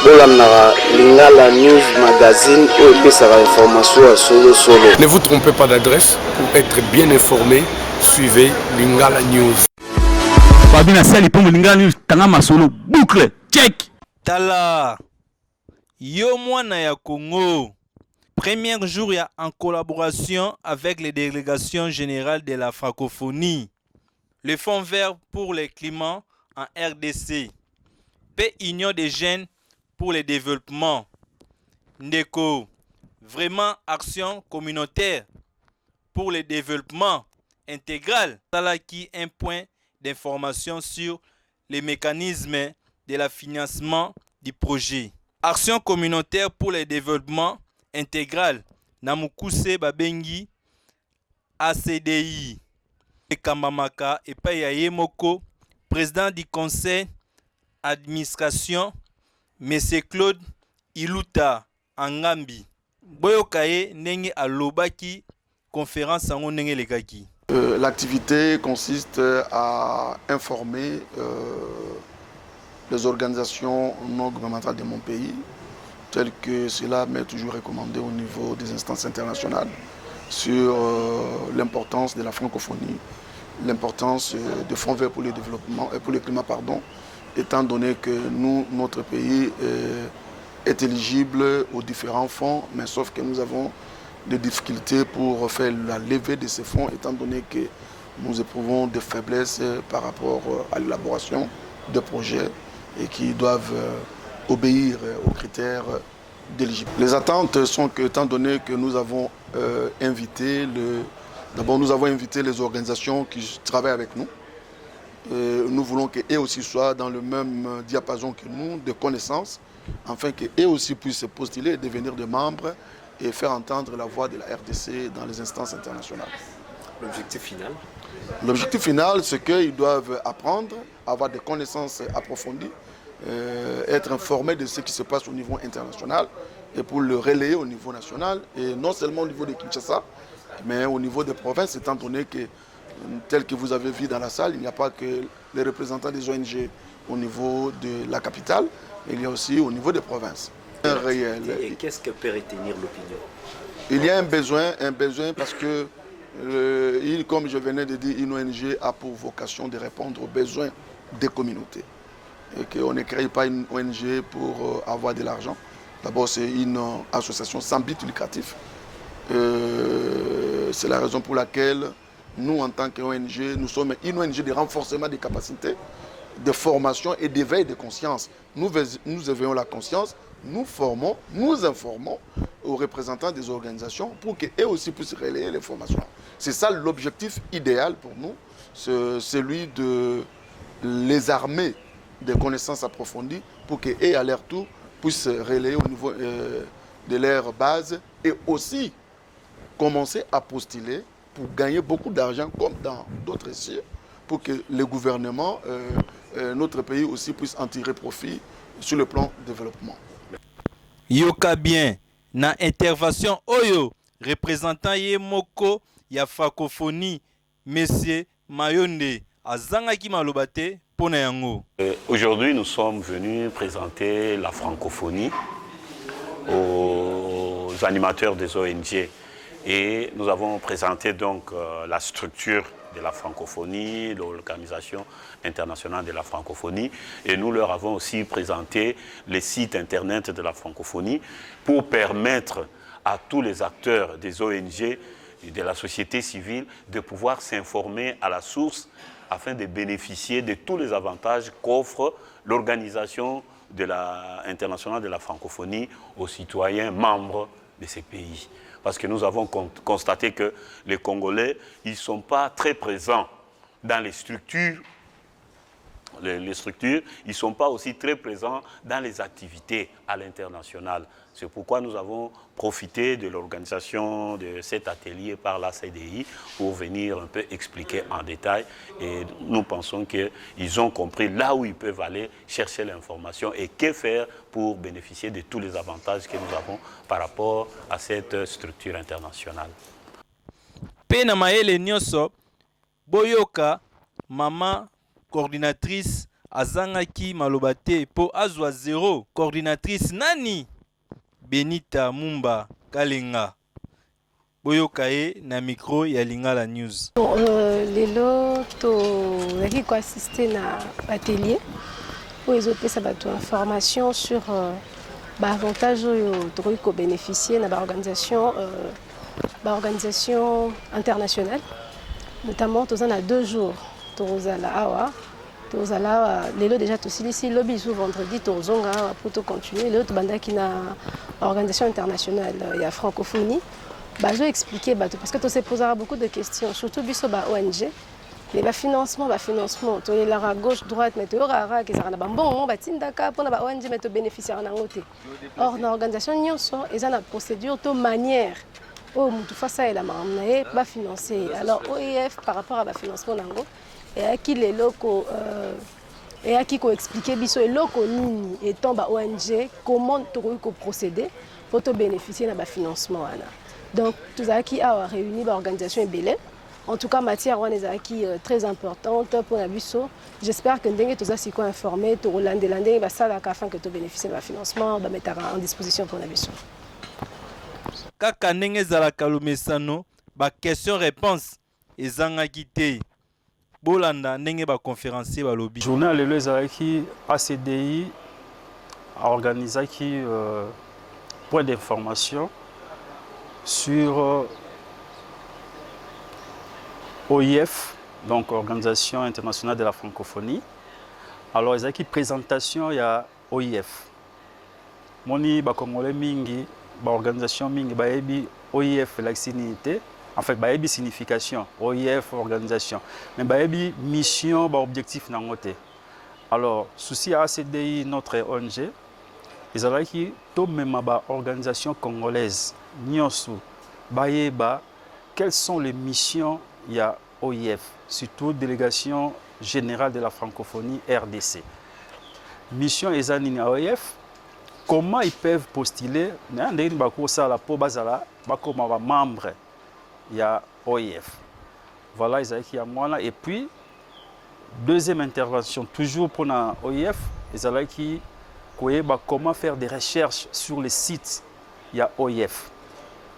bolandaka Lingala News Magazine et epesaka information à solo. Ne vous trompez pas d'adresse pour être bien informé. Suivez Lingala News. Fabina Sali pour Lingala News Tangama Solo boucle check. Tala yo mwana ya Congo. Premier jour en collaboration avec les délégations générales de la francophonie. Le Fonds vert pour le climat en RDC. Paix Union des jeunes pour le développement. Ndeko. Vraiment action communautaire pour le développement intégral. Talaki un point d'information sur les mécanismes de la financement du projet. Action communautaire pour le développement intégral. Namukuse Babengi ACDI. Kambamaka et Payaye Moko, président du conseil administration, M. Claude Iluta Angambi. Boyokaye Nenge Alobaki, conférence en Nenge Legaki. L'activité consiste à informer les organisations non gouvernementales de mon pays, telles que cela m'est toujours recommandé au niveau des instances internationales, sur l'importance de la francophonie, l'importance du Fonds vert pour le développement et pour le climat, étant donné que notre pays est éligible aux différents fonds, mais sauf que nous avons des difficultés pour faire la levée de ces fonds, étant donné que nous éprouvons des faiblesses par rapport à l'élaboration de projets et qui doivent obéir aux critères d'éligibilité. Les attentes sont que, étant donné que nous avons nous avons invité les organisations qui travaillent avec nous. Nous voulons qu'eux aussi soient dans le même diapason que nous, de connaissances, afin qu'eux aussi puissent postuler et devenir des membres et faire entendre la voix de la RDC dans les instances internationales. L'objectif final? L'objectif final, c'est qu'ils doivent apprendre, avoir des connaissances approfondies, être informés de ce qui se passe au niveau international et pour le relayer au niveau national, et non seulement au niveau de Kinshasa, mais au niveau des provinces, étant donné que, tel que vous avez vu dans la salle, il n'y a pas que les représentants des ONG au niveau de la capitale, mais il y a aussi au niveau des provinces. Et qu'est-ce que peut retenir l'opinion? Il y a un besoin parce que, comme je venais de dire, une ONG a pour vocation de répondre aux besoins des communautés. Et qu'on ne crée pas une ONG pour avoir de l'argent. D'abord, c'est une association sans but lucratif. C'est la raison pour laquelle nous, en tant qu'ONG, nous sommes une ONG de renforcement des capacités, de formation et d'éveil de conscience. Nous éveillons la conscience, nous formons, nous informons aux représentants des organisations pour qu'eux aussi puissent relayer les formations. C'est ça l'objectif idéal pour nous, c'est celui de les armer de connaissances approfondies pour qu'eux, à leur tour, puissent relayer au niveau de leur base et aussi commencer à postuler pour gagner beaucoup d'argent comme dans d'autres sièges, pour que le gouvernement, notre pays aussi puisse en tirer profit sur le plan développement. Yoka bien, na intervention Oyo, représentant Yemoko, ya francophonie, Monsieur Mayonde, Azangaki Malobate, Ponayango. Aujourd'hui, nous sommes venus présenter la francophonie aux animateurs des ONG. Et nous avons présenté donc la structure de la francophonie, l'Organisation internationale de la francophonie, et nous leur avons aussi présenté les sites internet de la francophonie pour permettre à tous les acteurs des ONG et de la société civile de pouvoir s'informer à la source afin de bénéficier de tous les avantages qu'offre l'Organisation internationale de la francophonie aux citoyens membres de ces pays. Parce que nous avons constaté que les Congolais, ils ne sont pas très présents dans les structures. Ils ne sont pas aussi très présents dans les activités à l'international. C'est pourquoi nous avons profité de l'organisation de cet atelier par la CDI pour venir un peu expliquer en détail. Et nous pensons qu'ils ont compris là où ils peuvent aller chercher l'information et que faire pour bénéficier de tous les avantages que nous avons par rapport à cette structure internationale. Pena maele nyoso, boyoka, maman coordinatrice azangaki malobate po azwa 0. Coordinatrice nani Benita Mumba Kalenga. Boyokae na micro ya Lingala News. Lelo to ko assister na atelier pour les autres ça bato information sur avantage to ko bénéficier na organisation internationale, notamment tous en a 2 jours tozala awa tozala lelo déjà ici lobby sous vendredi tozonga pour to continuer lelo to bandaki na organisation internationale ya francophonie. Je vais expliquer parce que tu se posera beaucoup de questions, surtout biso ba ONG. Mais financement, tu es là à gauche, droite, mais tu es là qui sera bon, tindaka pour ba ONG mais tu bénéficier en côté. Or dans l'organisation nyonso, ils ont une procédure de manière oh mutu fasa ela mamnae ba financer. Alors OIF par rapport à ba financement nango et à qui les locaux et à qui ko expliquer biso et locaux nini étant ba ONG comment tu ko procéder pour te bénéficier na ba financement là. Donc, tout ça qui a réuni l'organisation Ebele. En tout cas, matière qui est très importante pour la Busso. J'espère que tout ça est informé, tout le monde ça afin que tu bénéficies de financement, mettre en disposition pour la Busso. Kaka ndenge za kalumesano, ba question-réponse ezangaki te. Bolanda ndenge ba conférencier ba lobby. Journal lelo ezalaki ACDI a organisé point d'information sur OIF, donc Organisation internationale de la francophonie. Alors, il y a une présentation, il y a OIF. Moni ba congolais mingi, ba organisation mingi ba ebi OIF la signification. En fait, ba ebi signification, OIF organisation. Mais ba ebi mission, ba objectif nangote. Alors, souci à ACDI notre ONG, ils ont qui tout même ba organisation congolaise. Nyonsu, Bayeba, quelles sont les missions il y a OIF, surtout délégation générale de la francophonie RDC. Mission Ezanini à OIF, comment ils peuvent postuler, membre il y a OIF. Voilà, ils ont et puis deuxième intervention, toujours pour la OIF, ils ont comment faire des recherches sur les sites il y a OIF.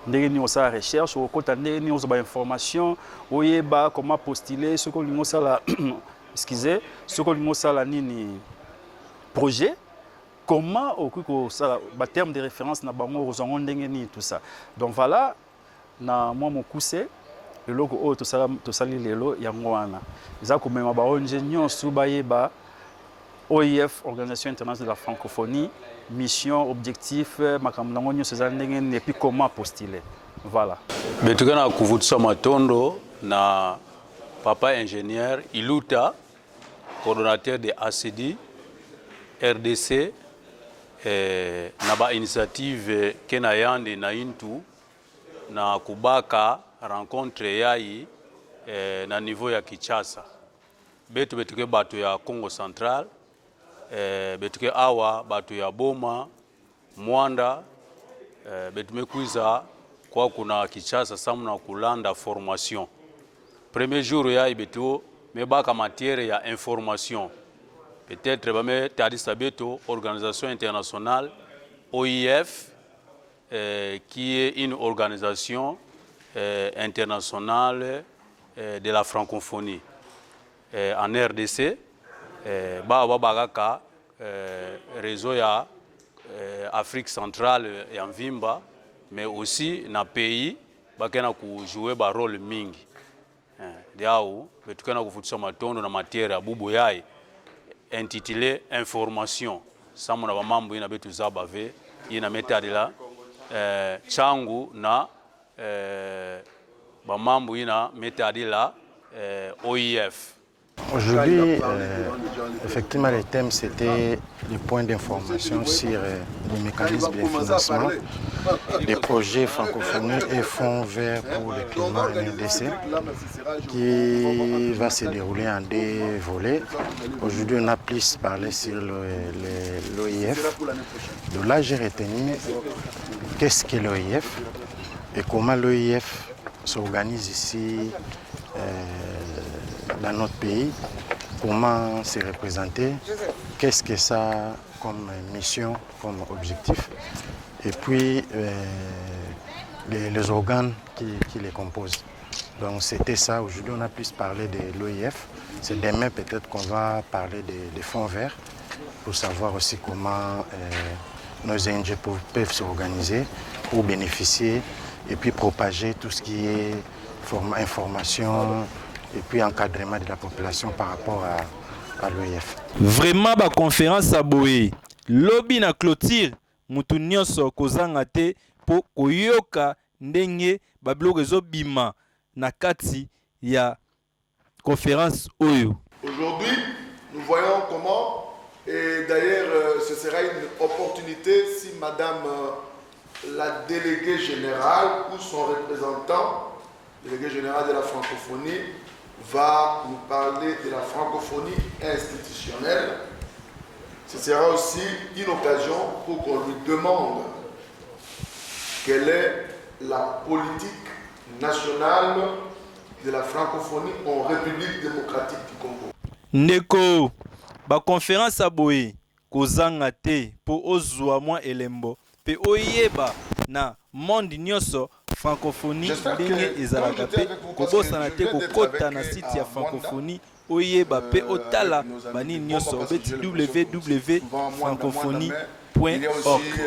Nous avons fait des recherches, nous avons des informations, comment postuler, ce qu'on a fait, ce qu'on a fait projet, comment, en termes de référence, nous avons tout ça. Donc voilà, moi, mon cousin, le logo, tout ça, il y a un OIF, Organisation internationale de la francophonie, mission, objectif, et puis comment postuler. Voilà. Betukana kuvutsa matondo na papa ingénieur Iluta, coordonnateur de ACD, RDC, na ba initiative Kenayande na Intu, na kubaka rencontre yai na niveau ya Kinshasa. Betuke batu ya Congo Central, betuke awa batu ya Boma, Mwanda, betume kuiza kwa kuna Kinshasa samuna kulanda formation. Premier jour ya ibeto mebaka matière ya information. Peut-être bame tadisa beto organisation internationale OIF qui est une organisation internationale de la francophonie. En RDC, réseau ya Afrique centrale et en Vimba, mais aussi dans le pays, qui jouer un rôle mingi. Diaou, qui a en matière à Bouboyaï, intitulé Information. Ça, mon membre, il a betu zabavé, il a mis à la Changu na membre, il a mis à la OIF. Aujourd'hui, effectivement, le thème c'était les points d'information sur les mécanismes de financement des projets francophonie et fonds verts pour le climat NDC qui va se dérouler en 2 volets. Aujourd'hui, on a plus parlé sur l'OIF. De là, j'ai retenu qu'est-ce que l'OIF et comment l'OIF s'organise ici dans notre pays comment se représenter, qu'est-ce que ça a comme mission, comme objectif, et puis les organes qui les composent. Donc c'était ça. Aujourd'hui, on a plus parlé de l'OIF. C'est demain peut-être qu'on va parler des fonds verts pour savoir aussi comment nos ONG peuvent s'organiser pour bénéficier et puis propager tout ce qui est information et puis encadrement de la population par rapport à l'OIF. Vraiment, la conférence a boé. Lobby na clôture, mutu nyonso kozanga te po koyoka ndenge babiloko ezobima na kati ya conférence oyo. Aujourd'hui, nous voyons comment, et d'ailleurs ce sera une opportunité si madame la déléguée générale ou son représentant, délégué général de la francophonie, va nous parler de la francophonie institutionnelle. Ce sera aussi une occasion pour qu'on lui demande quelle est la politique nationale de la francophonie en République démocratique du Congo. Ndeko, ba conférence a boé, kozanga te po ozwa mwa elembo, pe oyeba na monde nyonso francophonie ndenge ezalaka pe kobosana te kokota na site ya francophonie oyeba pe otala bani nyonso obeti www.francophonie.org.